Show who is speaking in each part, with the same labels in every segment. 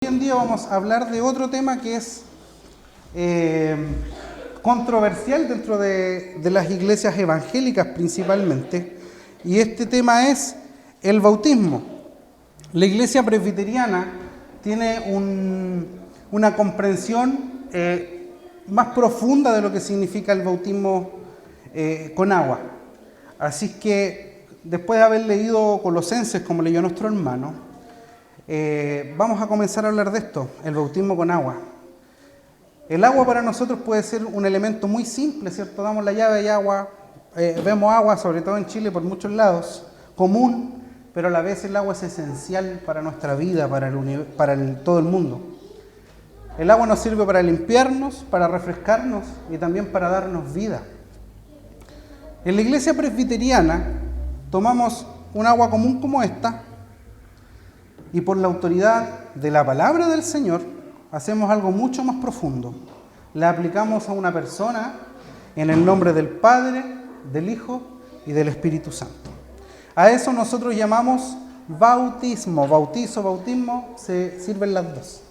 Speaker 1: Hoy en día vamos a hablar de otro tema que es controversial dentro de las iglesias evangélicas principalmente, y este tema es el bautismo. La iglesia presbiteriana tiene una comprensión más profunda de lo que significa el bautismo con agua. Así que después de haber leído Colosenses, como leyó nuestro hermano, vamos a comenzar a hablar de esto, el bautismo con agua. El agua para nosotros puede ser un elemento muy simple, ¿cierto? Damos la llave y agua, vemos agua, sobre todo en Chile, por muchos lados, común, pero a la vez el agua es esencial para nuestra vida, para todo el mundo. El agua nos sirve para limpiarnos, para refrescarnos y también para darnos vida. En la iglesia presbiteriana tomamos un agua común como esta y por la autoridad de la palabra del Señor hacemos algo mucho más profundo. La aplicamos a una persona en el nombre del Padre, del Hijo y del Espíritu Santo. A eso nosotros llamamos bautismo. Bautizo, bautismo, se sirven las dos.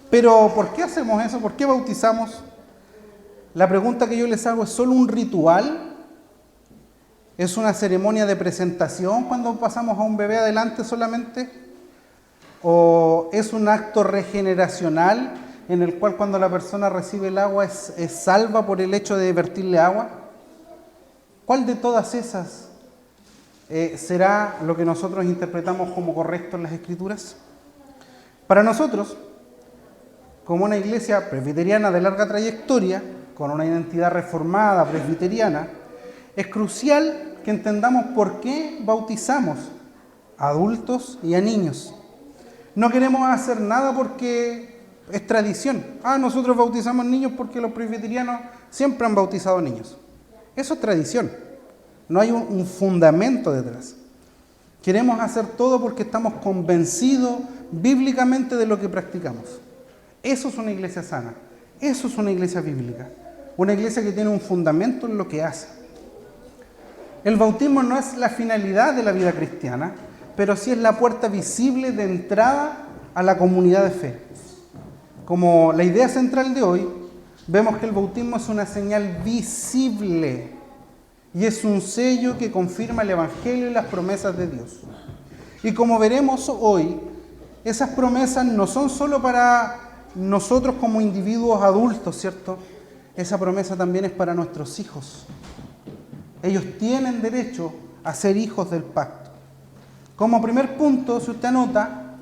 Speaker 1: Pero ¿por qué hacemos eso? ¿Por qué bautizamos? La pregunta que yo les hago, ¿es solo un ritual? ¿Es una ceremonia de presentación cuando pasamos a un bebé adelante solamente? ¿O es un acto regeneracional en el cual cuando la persona recibe el agua es salva por el hecho de vertirle agua? ¿Cuál de todas esas será lo que nosotros interpretamos como correcto en las Escrituras? Para nosotros, como una iglesia presbiteriana de larga trayectoria, con una identidad reformada presbiteriana, es crucial que entendamos por qué bautizamos a adultos y a niños. No queremos hacer nada porque es tradición. Nosotros bautizamos niños porque los presbiterianos siempre han bautizado niños. Eso es tradición. No hay un fundamento detrás. Queremos hacer todo porque estamos convencidos bíblicamente de lo que practicamos. Eso es una iglesia sana. Eso es una iglesia bíblica. Una iglesia que tiene un fundamento en lo que hace. El bautismo no es la finalidad de la vida cristiana, pero sí es la puerta visible de entrada a la comunidad de fe. Como la idea central de hoy, vemos que el bautismo es una señal visible y es un sello que confirma el Evangelio y las promesas de Dios. Y como veremos hoy, esas promesas no son solo para nosotros como individuos adultos, ¿cierto? Esa promesa también es para nuestros hijos. Ellos tienen derecho a ser hijos del pacto. Como primer punto, si usted anota,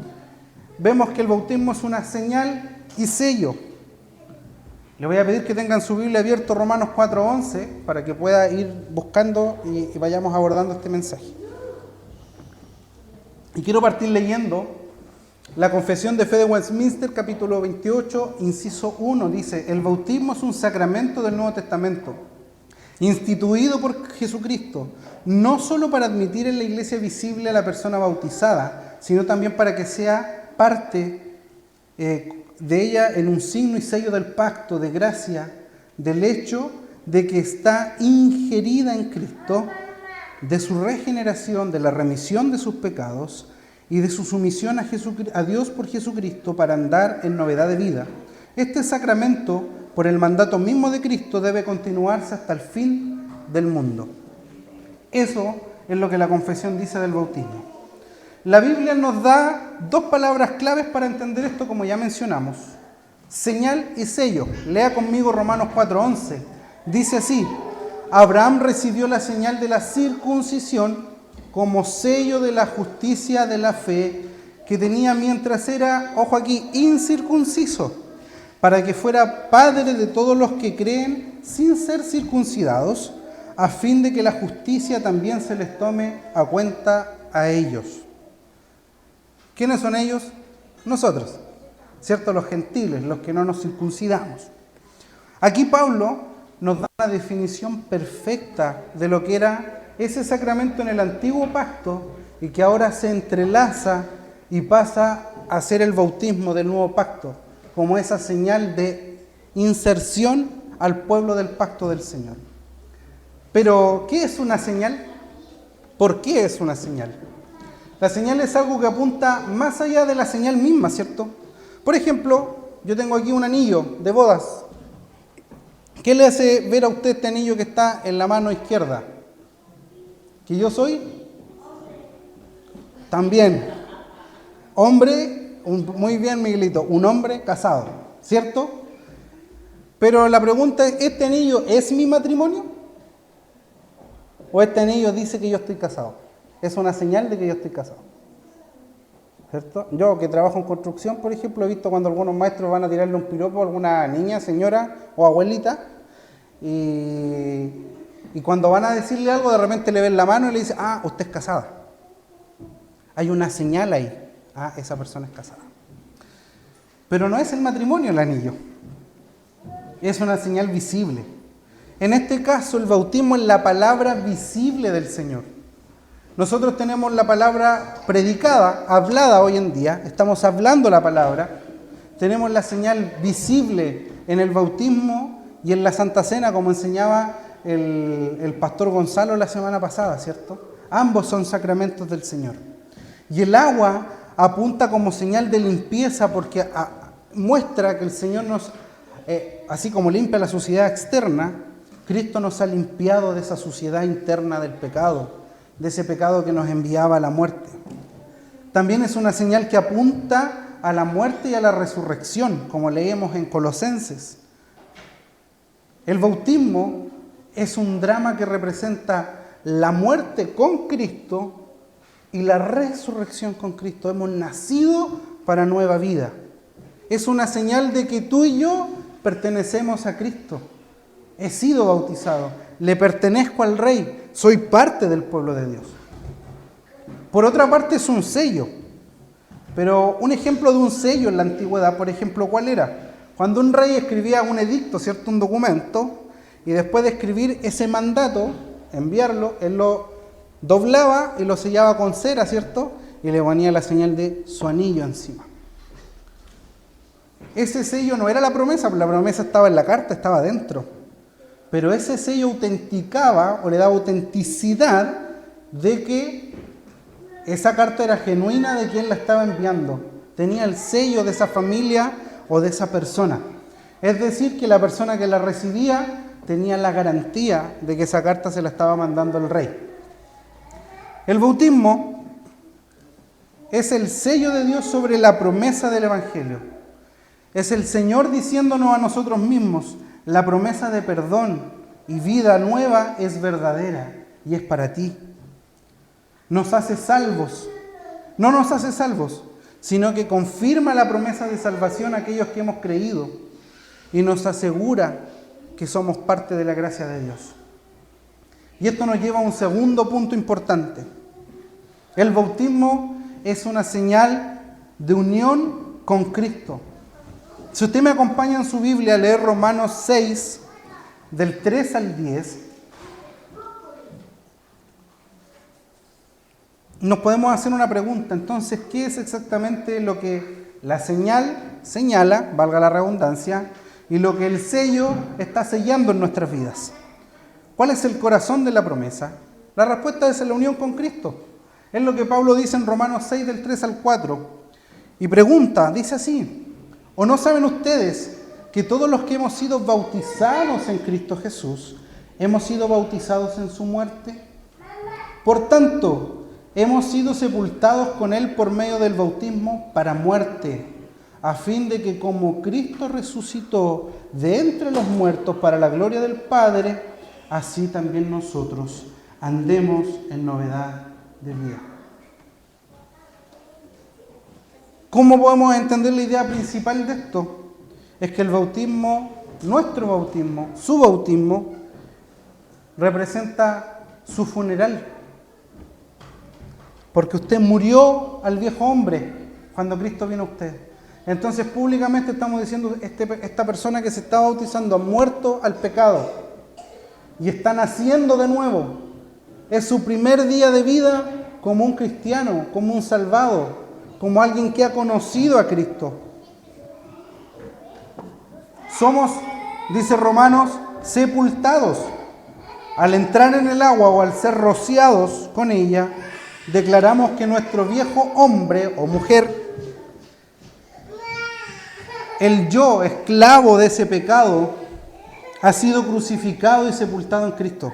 Speaker 1: vemos que el bautismo es una señal y sello. Le voy a pedir que tengan su Biblia abierto Romanos 4:11 para que pueda ir buscando y vayamos abordando este mensaje. Y quiero partir leyendo la Confesión de Fe de Westminster, capítulo 28, inciso 1. Dice: el bautismo es un sacramento del Nuevo Testamento, instituido por Jesucristo, no solo para admitir en la iglesia visible a la persona bautizada, sino también para que sea parte de ella en un signo y sello del pacto de gracia, del hecho de que está ingerida en Cristo, de su regeneración, de la remisión de sus pecados y de su sumisión a Dios por Jesucristo para andar en novedad de vida. Este sacramento, por el mandato mismo de Cristo, debe continuarse hasta el fin del mundo. Eso es lo que la confesión dice del bautismo. La Biblia nos da dos palabras claves para entender esto, como ya mencionamos: señal y sello. Lea conmigo Romanos 4:11. Dice así: Abraham recibió la señal de la circuncisión como sello de la justicia de la fe que tenía mientras era, ojo aquí, incircunciso, para que fuera padre de todos los que creen sin ser circuncidados, a fin de que la justicia también se les tome a cuenta a ellos. ¿Quiénes son ellos? Nosotros, ¿cierto? Los gentiles, los que no nos circuncidamos. Aquí Pablo nos da una definición perfecta de lo que era ese sacramento en el antiguo pacto y que ahora se entrelaza y pasa a ser el bautismo del nuevo pacto, como esa señal de inserción al pueblo del pacto del Señor. Pero, ¿qué es una señal? ¿Por qué es una señal? La señal es algo que apunta más allá de la señal misma, ¿cierto? Por ejemplo, yo tengo aquí un anillo de bodas. ¿Qué le hace ver a usted este anillo que está en la mano izquierda? ¿Que yo soy? También. Hombre, muy bien, Miguelito, un hombre casado, ¿cierto? Pero la pregunta es, ¿este anillo es mi matrimonio? ¿O este anillo dice que yo estoy casado? Es una señal de que yo estoy casado, ¿cierto? Yo que trabajo en construcción, por ejemplo, he visto cuando algunos maestros van a tirarle un piropo a alguna niña, señora o abuelita, y cuando van a decirle algo, de repente le ven la mano y le dicen, ah, usted es casada. Hay una señal ahí, ah, esa persona es casada. Pero no es el matrimonio el anillo, es una señal visible. En este caso, el bautismo es la palabra visible del Señor. Nosotros tenemos la palabra predicada, hablada hoy en día, estamos hablando la palabra, tenemos la señal visible en el bautismo y en la Santa Cena, como enseñaba el pastor Gonzalo la semana pasada, ¿cierto? Ambos son sacramentos del Señor. Y el agua apunta como señal de limpieza porque muestra que el Señor nos, así como limpia la suciedad externa, Cristo nos ha limpiado de esa suciedad interna del pecado, de ese pecado que nos enviaba a la muerte. También es una señal que apunta a la muerte y a la resurrección, como leemos en Colosenses. El bautismo es un drama que representa la muerte con Cristo y la resurrección con Cristo. Hemos nacido para nueva vida. Es una señal de que tú y yo pertenecemos a Cristo. He sido bautizado, le pertenezco al Rey, soy parte del pueblo de Dios. Por otra parte es un sello, pero un ejemplo de un sello en la antigüedad, por ejemplo, ¿cuál era? Cuando un rey escribía un edicto, ¿cierto? Un documento, y después de escribir ese mandato, enviarlo, él lo doblaba y lo sellaba con cera, ¿cierto? Y le ponía la señal de su anillo encima. Ese sello no era la promesa, porque la promesa estaba en la carta, estaba dentro. Pero ese sello autenticaba o le daba autenticidad de que esa carta era genuina de quien la estaba enviando. Tenía el sello de esa familia o de esa persona. Es decir, que la persona que la recibía tenía la garantía de que esa carta se la estaba mandando el rey. El bautismo es el sello de Dios sobre la promesa del Evangelio. Es el Señor diciéndonos a nosotros mismos, la promesa de perdón y vida nueva es verdadera y es para ti. Nos hace salvos. No nos hace salvos, sino que confirma la promesa de salvación a aquellos que hemos creído y nos asegura que somos parte de la gracia de Dios. Y esto nos lleva a un segundo punto importante. El bautismo es una señal de unión con Cristo. Si usted me acompaña en su Biblia a leer Romanos 6, del 3 al 10, nos podemos hacer una pregunta. Entonces, ¿qué es exactamente lo que la señal señala, valga la redundancia, y lo que el sello está sellando en nuestras vidas? ¿Cuál es el corazón de la promesa? La respuesta es la unión con Cristo. Es lo que Pablo dice en Romanos 6, del 3 al 4. Y pregunta, dice así, ¿o no saben ustedes que todos los que hemos sido bautizados en Cristo Jesús, hemos sido bautizados en su muerte? Por tanto, hemos sido sepultados con Él por medio del bautismo para muerte, a fin de que como Cristo resucitó de entre los muertos para la gloria del Padre, así también nosotros andemos en novedad de vida. ¿Cómo podemos entender la idea principal de esto? Es que el bautismo, nuestro bautismo, su bautismo, representa su funeral. Porque usted murió al viejo hombre cuando Cristo vino a usted. Entonces públicamente estamos diciendo, esta persona que se está bautizando ha muerto al pecado y está naciendo de nuevo. Es su primer día de vida como un cristiano, como un salvado, como alguien que ha conocido a Cristo. Somos, dice Romanos, sepultados. Al entrar en el agua o al ser rociados con ella, declaramos que nuestro viejo hombre o mujer, el yo esclavo de ese pecado, ha sido crucificado y sepultado en Cristo.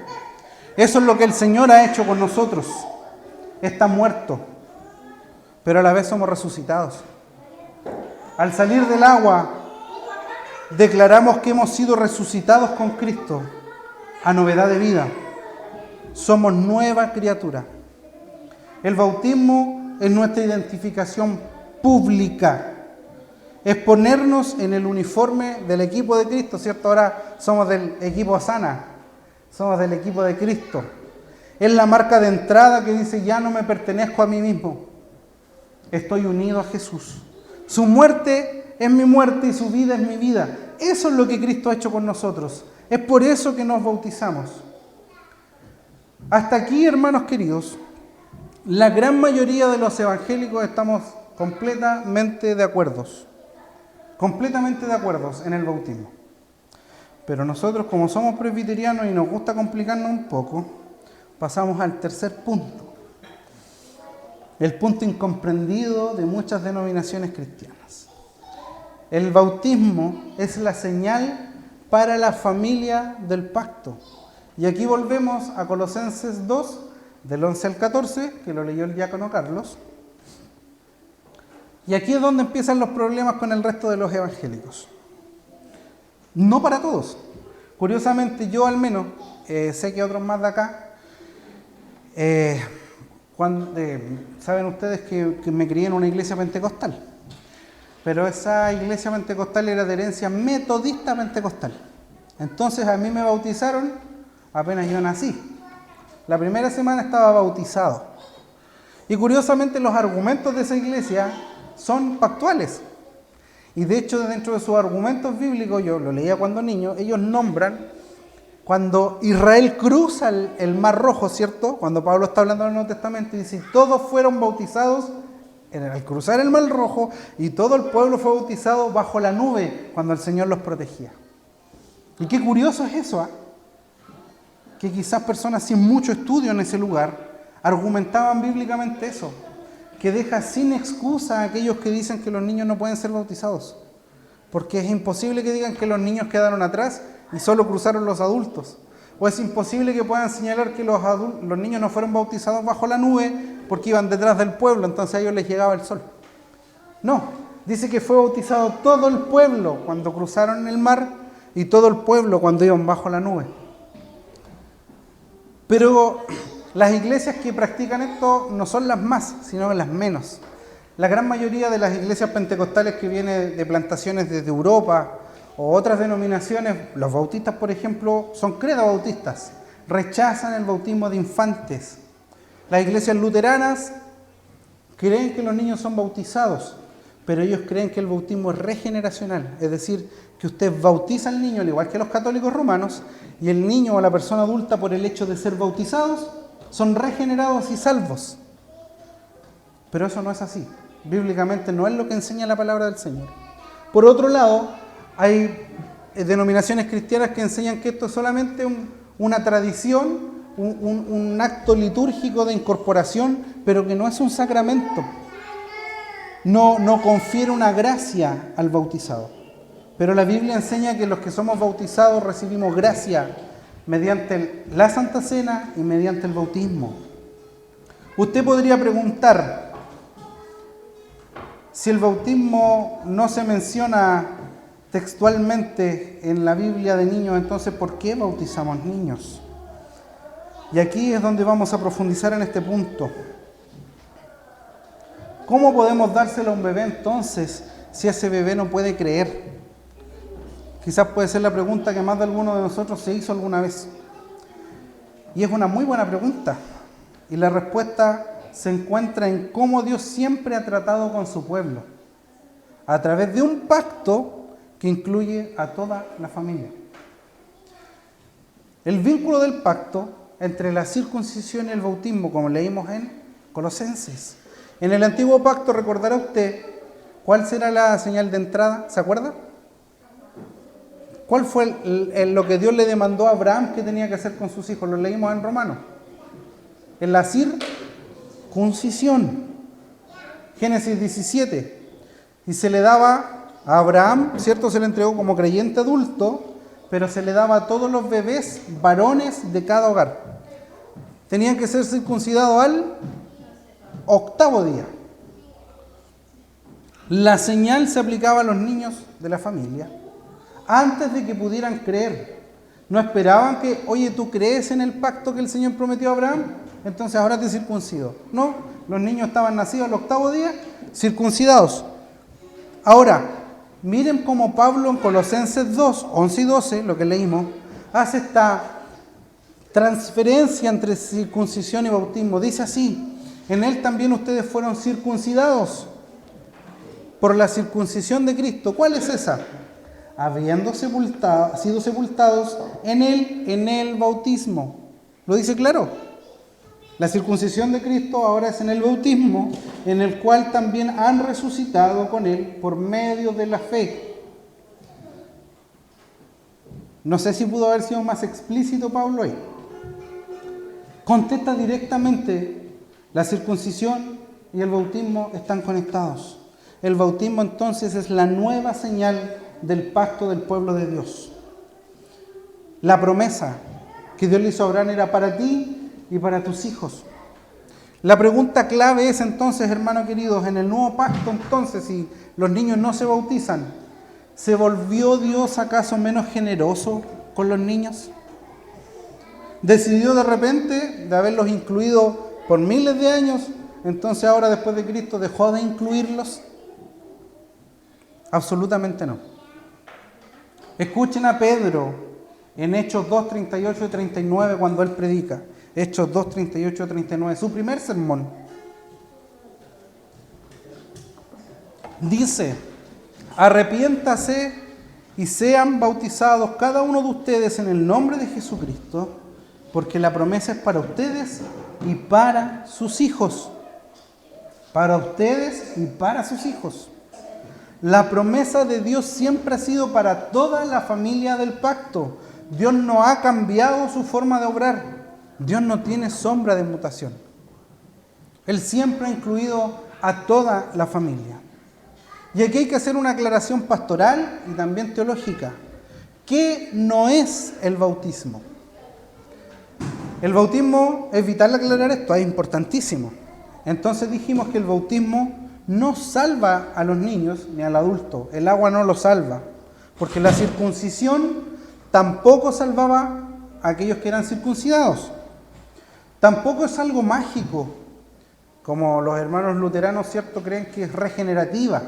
Speaker 1: Eso es lo que el Señor ha hecho con nosotros. Está muerto, pero a la vez somos resucitados. Al salir del agua, declaramos que hemos sido resucitados con Cristo a novedad de vida. Somos nueva criatura. El bautismo es nuestra identificación pública. Es ponernos en el uniforme del equipo de Cristo, ¿cierto? Ahora somos del equipo Sana, somos del equipo de Cristo. Es la marca de entrada que dice, ya no me pertenezco a mí mismo. Estoy unido a Jesús. Su muerte es mi muerte y su vida es mi vida. Eso es lo que Cristo ha hecho con nosotros. Es por eso que nos bautizamos. Hasta aquí, hermanos queridos, la gran mayoría de los evangélicos estamos completamente de acuerdo en el bautismo. Pero nosotros, como somos presbiterianos y nos gusta complicarnos un poco, pasamos al tercer punto. El punto incomprendido de muchas denominaciones cristianas. El bautismo es la señal para la familia del pacto. Y aquí volvemos a Colosenses 2, del 11 al 14, que lo leyó el diácono Carlos. Y aquí es donde empiezan los problemas con el resto de los evangélicos. No para todos. Curiosamente, yo al menos, sé que otros más de acá, saben ustedes que me crié en una iglesia pentecostal. Pero esa iglesia pentecostal era de herencia metodista pentecostal. Entonces a mí me bautizaron apenas yo nací. La primera semana estaba bautizado. Y curiosamente los argumentos de esa iglesia son pactuales. Y de hecho dentro de sus argumentos bíblicos, yo lo leía cuando niño, ellos nombran cuando Israel cruza el Mar Rojo, ¿cierto? Cuando Pablo está hablando del Nuevo Testamento y dice, todos fueron bautizados al cruzar el Mar Rojo y todo el pueblo fue bautizado bajo la nube cuando el Señor los protegía. Y qué curioso es eso, ¿eh? Que quizás personas sin mucho estudio en ese lugar argumentaban bíblicamente eso, que deja sin excusa a aquellos que dicen que los niños no pueden ser bautizados, porque es imposible que digan que los niños quedaron atrás y solo cruzaron los adultos, o es imposible que puedan señalar que los niños no fueron bautizados bajo la nube porque iban detrás del pueblo, entonces a ellos les llegaba el sol. No, dice que fue bautizado todo el pueblo cuando cruzaron el mar y todo el pueblo cuando iban bajo la nube. Pero las iglesias que practican esto no son las más, sino las menos. La gran mayoría de las iglesias pentecostales que vienen de plantaciones desde Europa o otras denominaciones, los bautistas, por ejemplo, son credobautistas, rechazan el bautismo de infantes. Las iglesias luteranas creen que los niños son bautizados, pero ellos creen que el bautismo es regeneracional, es decir, que usted bautiza al niño, al igual que los católicos romanos, y el niño o la persona adulta, por el hecho de ser bautizados, son regenerados y salvos. Pero eso no es así. Bíblicamente no es lo que enseña la palabra del Señor. Por otro lado, hay denominaciones cristianas que enseñan que esto es solamente una tradición, un acto litúrgico de incorporación, pero que no es un sacramento. No confiere una gracia al bautizado. Pero la Biblia enseña que los que somos bautizados recibimos gracia mediante la Santa Cena y mediante el bautismo. Usted podría preguntar, si el bautismo no se menciona textualmente en la Biblia de niños, entonces ¿por qué bautizamos niños? Y aquí es donde vamos a profundizar en este punto. ¿Cómo podemos dárselo a un bebé entonces si ese bebé no puede creer? Quizás puede ser la pregunta que más de alguno de nosotros se hizo alguna vez. Y es una muy buena pregunta. Y la respuesta se encuentra en cómo Dios siempre ha tratado con su pueblo, a través de un pacto que incluye a toda la familia. El vínculo del pacto entre la circuncisión y el bautismo, como leímos en Colosenses. En el antiguo pacto, recordará usted, ¿cuál será la señal de entrada? ¿Se acuerda? ¿Cuál fue lo que Dios le demandó a Abraham que tenía que hacer con sus hijos? Lo leímos en Romanos. El asir circuncisión. Génesis 17. Y se le daba a Abraham, ¿cierto? Se le entregó como creyente adulto, pero se le daba a todos los bebés varones de cada hogar. Tenían que ser circuncidados al 8º día. La señal se aplicaba a los niños de la familia antes de que pudieran creer. No esperaban que, oye, ¿tú crees en el pacto que el Señor prometió a Abraham? Entonces ahora te circuncido. No, los niños estaban nacidos al 8º día, circuncidados. Ahora, miren cómo Pablo en Colosenses 2, 11 y 12, lo que leímos, hace esta transferencia entre circuncisión y bautismo. Dice así: en él también ustedes fueron circuncidados por la circuncisión de Cristo. ¿Cuál es esa? Habiendo sido sepultados en él, en el bautismo. Lo dice claro. La circuncisión de Cristo ahora es en el bautismo, en el cual también han resucitado con él por medio de la fe. No sé si pudo haber sido más explícito Pablo ahí. Contesta directamente: la circuncisión y el bautismo están conectados. El bautismo entonces es la nueva señal del pacto del pueblo de Dios. La promesa que Dios le hizo a Abraham era para ti y para tus hijos. La pregunta clave es entonces, hermanos queridos, en el nuevo pacto entonces, si los niños no se bautizan, ¿se volvió Dios acaso menos generoso con los niños? ¿Decidió de repente de haberlos incluido por miles de años, entonces ahora después de Cristo dejó de incluirlos? Absolutamente no. Escuchen a Pedro en Hechos 2, 38 y 39 cuando él predica. Hechos 2, 38 y 39, su primer sermón. Dice: arrepiéntase y sean bautizados cada uno de ustedes en el nombre de Jesucristo, porque la promesa es para ustedes y para sus hijos. Para ustedes y para sus hijos. La promesa de Dios siempre ha sido para toda la familia del pacto. Dios no ha cambiado su forma de obrar. Dios no tiene sombra de mutación. Él siempre ha incluido a toda la familia. Y aquí hay que hacer una aclaración pastoral y también teológica. ¿Qué no es el bautismo? El bautismo, es vital aclarar esto, es importantísimo. Entonces dijimos que el bautismo no salva a los niños ni al adulto. El agua no lo salva, porque la circuncisión tampoco salvaba a aquellos que eran circuncidados. Tampoco es algo mágico, como los hermanos luteranos, ¿cierto?, creen que es regenerativa,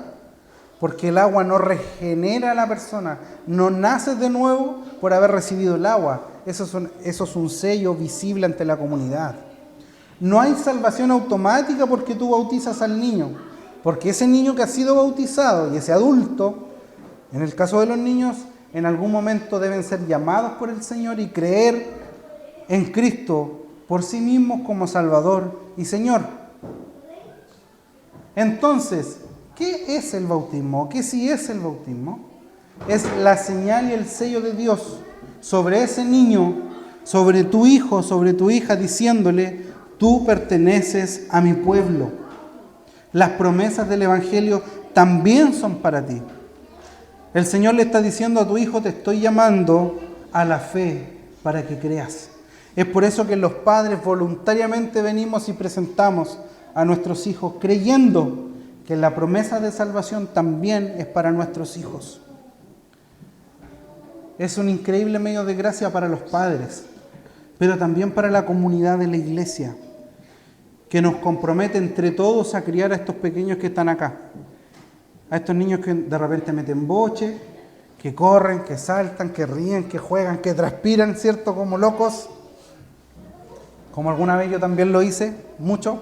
Speaker 1: porque el agua no regenera a la persona, no nace de nuevo por haber recibido el agua. Eso es un sello visible ante la comunidad. No hay salvación automática porque tú bautizas al niño. Porque ese niño que ha sido bautizado y ese adulto, en el caso de los niños, en algún momento deben ser llamados por el Señor y creer en Cristo por sí mismos como Salvador y Señor. Entonces, ¿qué es el bautismo? ¿Qué sí es el bautismo? Es la señal y el sello de Dios sobre ese niño, sobre tu hijo, sobre tu hija, diciéndole: tú perteneces a mi pueblo. Las promesas del Evangelio también son para ti. El Señor le está diciendo a tu hijo: te estoy llamando a la fe para que creas. Es por eso que los padres voluntariamente venimos y presentamos a nuestros hijos creyendo que la promesa de salvación también es para nuestros hijos. Es un increíble medio de gracia para los padres, pero también para la comunidad de la iglesia, que nos compromete entre todos a criar a estos pequeños que están acá. A estos niños que de repente meten boche, que corren, que saltan, que ríen, que juegan, que transpiran, ¿cierto?, como locos. Como alguna vez yo también lo hice, mucho.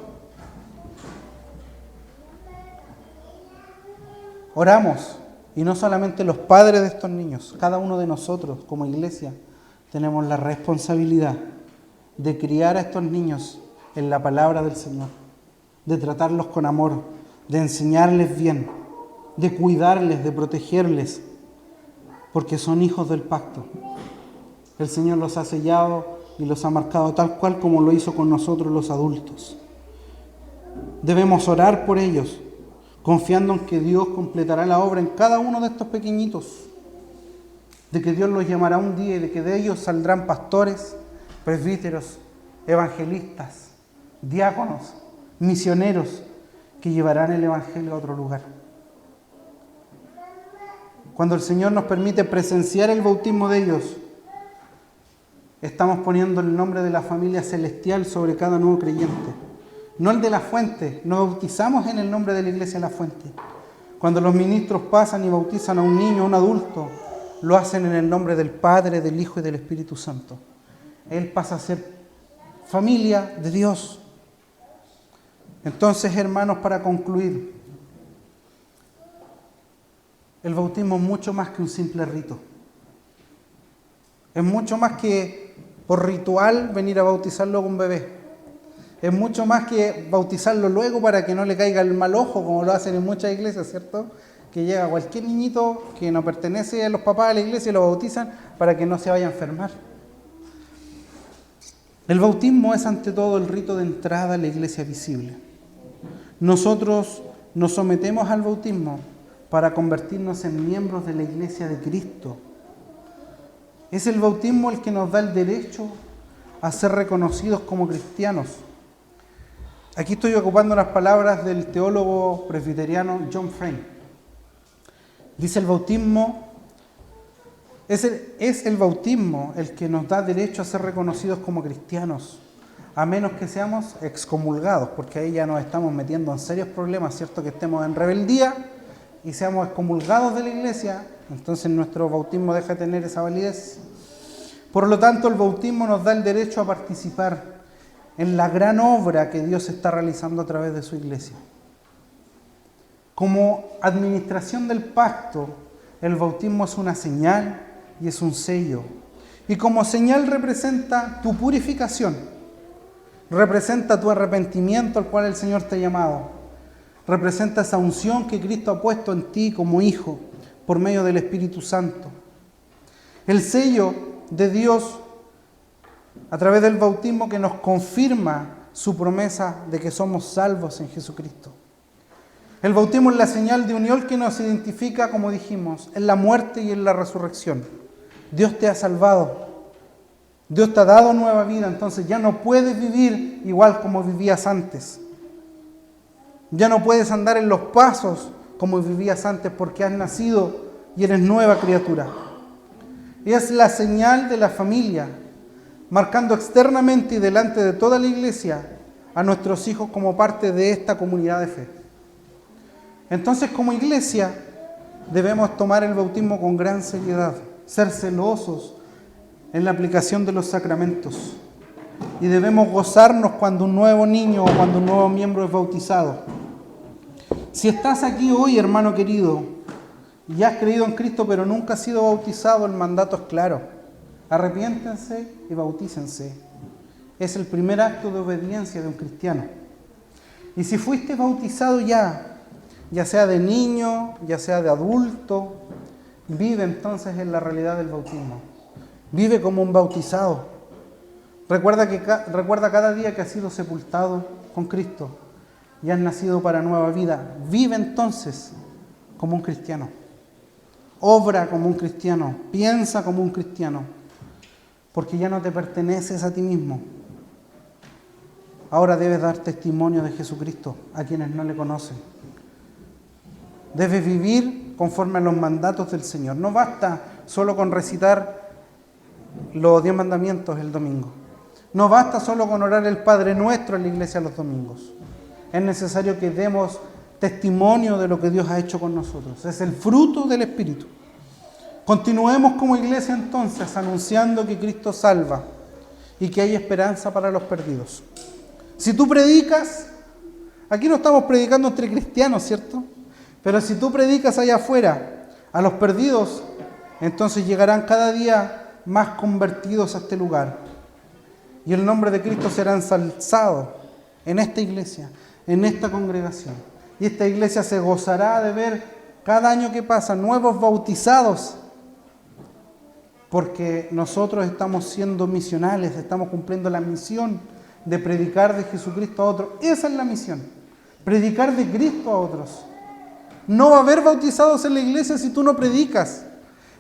Speaker 1: Oramos, y no solamente los padres de estos niños, cada uno de nosotros como iglesia tenemos la responsabilidad de criar a estos niños en la palabra del Señor, de tratarlos con amor, de enseñarles bien, de cuidarles, de protegerles, porque son hijos del pacto. El Señor los ha sellado y los ha marcado tal cual como lo hizo con nosotros los adultos. Debemos orar por ellos, confiando en que Dios completará la obra en cada uno de estos pequeñitos, de que Dios los llamará un día y de que de ellos saldrán pastores, presbíteros, evangelistas, diáconos, misioneros, que llevarán el Evangelio a otro lugar. Cuando el Señor nos permite presenciar el bautismo de ellos, estamos poniendo el nombre de la familia celestial sobre cada nuevo creyente. No el de la fuente, nos bautizamos en el nombre de la iglesia de la fuente. Cuando los ministros pasan y bautizan a un niño, a un adulto, lo hacen en el nombre del Padre, del Hijo y del Espíritu Santo. Él pasa a ser familia de Dios. Entonces, hermanos, para concluir, el bautismo es mucho más que un simple rito. Es mucho más que por ritual venir a bautizarlo con un bebé. Es mucho más que bautizarlo luego para que no le caiga el mal ojo, como lo hacen en muchas iglesias, ¿cierto? Que llega cualquier niñito que no pertenece a los papás de la iglesia y lo bautizan para que no se vaya a enfermar. El bautismo es ante todo el rito de entrada a la iglesia visible. Nosotros nos sometemos al bautismo para convertirnos en miembros de la iglesia de Cristo. Es el bautismo el que nos da el derecho a ser reconocidos como cristianos. Aquí estoy ocupando las palabras del teólogo presbiteriano John Frame. Dice: el bautismo es el bautismo el que nos da derecho a ser reconocidos como cristianos, a menos que seamos excomulgados, porque ahí ya nos estamos metiendo en serios problemas, ¿cierto? Que estemos en rebeldía y seamos excomulgados de la iglesia, entonces nuestro bautismo deja de tener esa validez. Por lo tanto, el bautismo nos da el derecho a participar en la gran obra que Dios está realizando a través de su iglesia. Como administración del pacto, el bautismo es una señal y es un sello. Y como señal representa tu purificación, representa tu arrepentimiento al cual el Señor te ha llamado, representa esa unción que Cristo ha puesto en ti como hijo por medio del Espíritu Santo. El sello de Dios a través del bautismo que nos confirma su promesa de que somos salvos en Jesucristo. El bautismo es la señal de unión que nos identifica, como dijimos, en la muerte y en la resurrección. Dios te ha salvado. Dios te ha dado nueva vida, entonces ya no puedes vivir igual como vivías antes. Ya no puedes andar en los pasos como vivías antes porque has nacido y eres nueva criatura. Y es la señal de la familia, marcando externamente y delante de toda la iglesia a nuestros hijos como parte de esta comunidad de fe. Entonces, como iglesia, debemos tomar el bautismo con gran seriedad, ser celosos en la aplicación de los sacramentos. Y debemos gozarnos cuando un nuevo niño o cuando un nuevo miembro es bautizado. Si estás aquí hoy, hermano querido, y has creído en Cristo pero nunca has sido bautizado, el mandato es claro. Arrepiéntense y bautícense. Es el primer acto de obediencia de un cristiano. Y si fuiste bautizado ya sea de niño, ya sea de adulto, vive entonces en la realidad del bautismo. Vive como un bautizado. Recuerda cada día que has sido sepultado con Cristo y has nacido para nueva vida. Vive entonces como un cristiano. Obra como un cristiano. Piensa como un cristiano. Porque ya no te perteneces a ti mismo. Ahora debes dar testimonio de Jesucristo a quienes no le conocen. Debes vivir conforme a los mandatos del Señor. No basta solo con recitar los 10 mandamientos el domingo. No basta solo con orar el Padre Nuestro en la iglesia los domingos. Es necesario que demos testimonio de lo que Dios ha hecho con nosotros. Es el fruto del Espíritu. Continuemos como iglesia entonces anunciando que Cristo salva y que hay esperanza para los perdidos. Si tú predicas, aquí no estamos predicando entre cristianos, ¿cierto? Pero si tú predicas allá afuera a los perdidos, entonces llegarán cada día más convertidos a este lugar. Y el nombre de Cristo será ensalzado en esta iglesia, en esta congregación. Y esta iglesia se gozará de ver cada año que pasa nuevos bautizados, porque nosotros estamos siendo misionales, estamos cumpliendo la misión de predicar de Jesucristo a otros. Esa es la misión. Predicar de Cristo a otros. No va a haber bautizados en la iglesia si tú no predicas.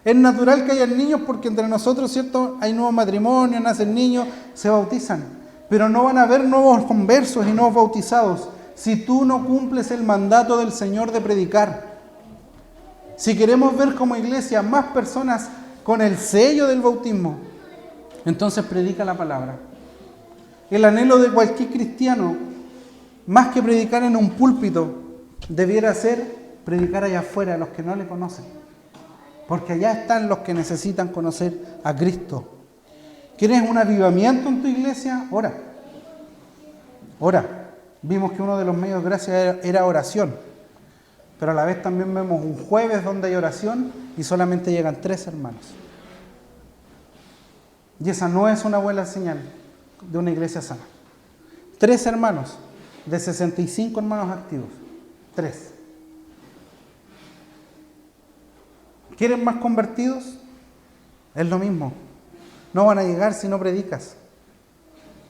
Speaker 1: Es natural que haya niños porque entre nosotros, ¿cierto? Hay nuevos matrimonios, nacen niños, se bautizan. Pero no van a haber nuevos conversos y nuevos bautizados si tú no cumples el mandato del Señor de predicar. Si queremos ver como iglesia más personas con el sello del bautismo, entonces predica la palabra. El anhelo de cualquier cristiano, más que predicar en un púlpito, debiera ser predicar allá afuera a los que no le conocen. Porque allá están los que necesitan conocer a Cristo. ¿Quieres un avivamiento en tu iglesia? Ora. Ora. Vimos que uno de los medios de gracia era oración. Pero a la vez también vemos un jueves donde hay oración y solamente llegan 3 hermanos. Y esa no es una buena señal de una iglesia sana. 3 hermanos de 65 hermanos activos. 3. ¿Quieren más convertidos? Es lo mismo. No van a llegar si no predicas.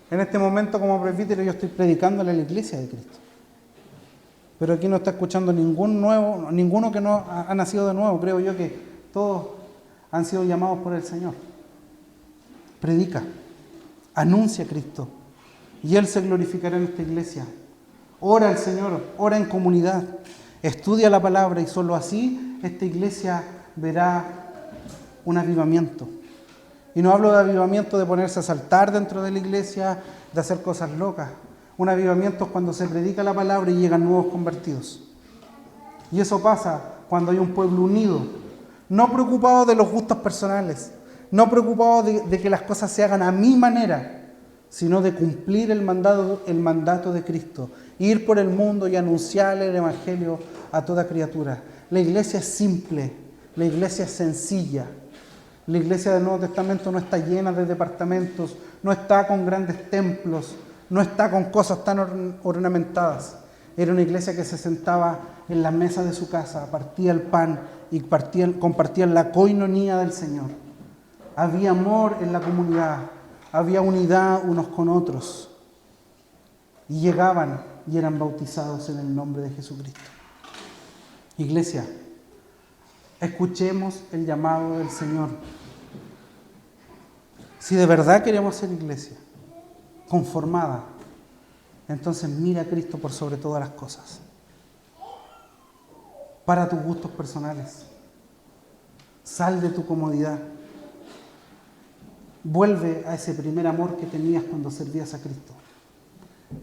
Speaker 1: En este momento como presbítero yo estoy predicándole a la iglesia de Cristo. Pero aquí no está escuchando ninguno que no ha nacido de nuevo. Creo yo que todos han sido llamados por el Señor. Predica, anuncia a Cristo y Él se glorificará en esta iglesia. Ora al Señor, ora en comunidad, estudia la palabra y solo así esta iglesia verá un avivamiento. Y no hablo de avivamiento de ponerse a saltar dentro de la iglesia, de hacer cosas locas. Un avivamiento es cuando se predica la palabra y llegan nuevos convertidos. Y eso pasa cuando hay un pueblo unido, no preocupado de los gustos personales, no preocupado de que las cosas se hagan a mi manera, sino de cumplir el mandato de Cristo, ir por el mundo y anunciarle el evangelio a toda criatura. La iglesia es simple, la iglesia es sencilla. La iglesia del Nuevo Testamento no está llena de departamentos, no está con grandes templos, no está con cosas tan ornamentadas. Era una iglesia que se sentaba en la mesa de su casa, partía el pan y compartían la coinonía del Señor. Había amor en la comunidad, había unidad unos con otros. Y llegaban y eran bautizados en el nombre de Jesucristo. Iglesia, escuchemos el llamado del Señor. Si de verdad queremos ser iglesia conformada, entonces mira a Cristo por sobre todas las cosas. Para tus gustos personales. Sal de tu comodidad. Vuelve a ese primer amor que tenías cuando servías a Cristo.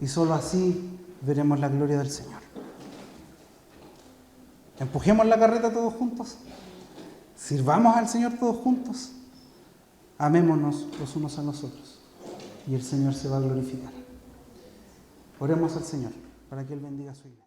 Speaker 1: Y solo así veremos la gloria del Señor. Empujemos la carreta todos juntos. Sirvamos al Señor todos juntos. Amémonos los unos a los otros. Y el Señor se va a glorificar. Oremos al Señor para que Él bendiga a su iglesia.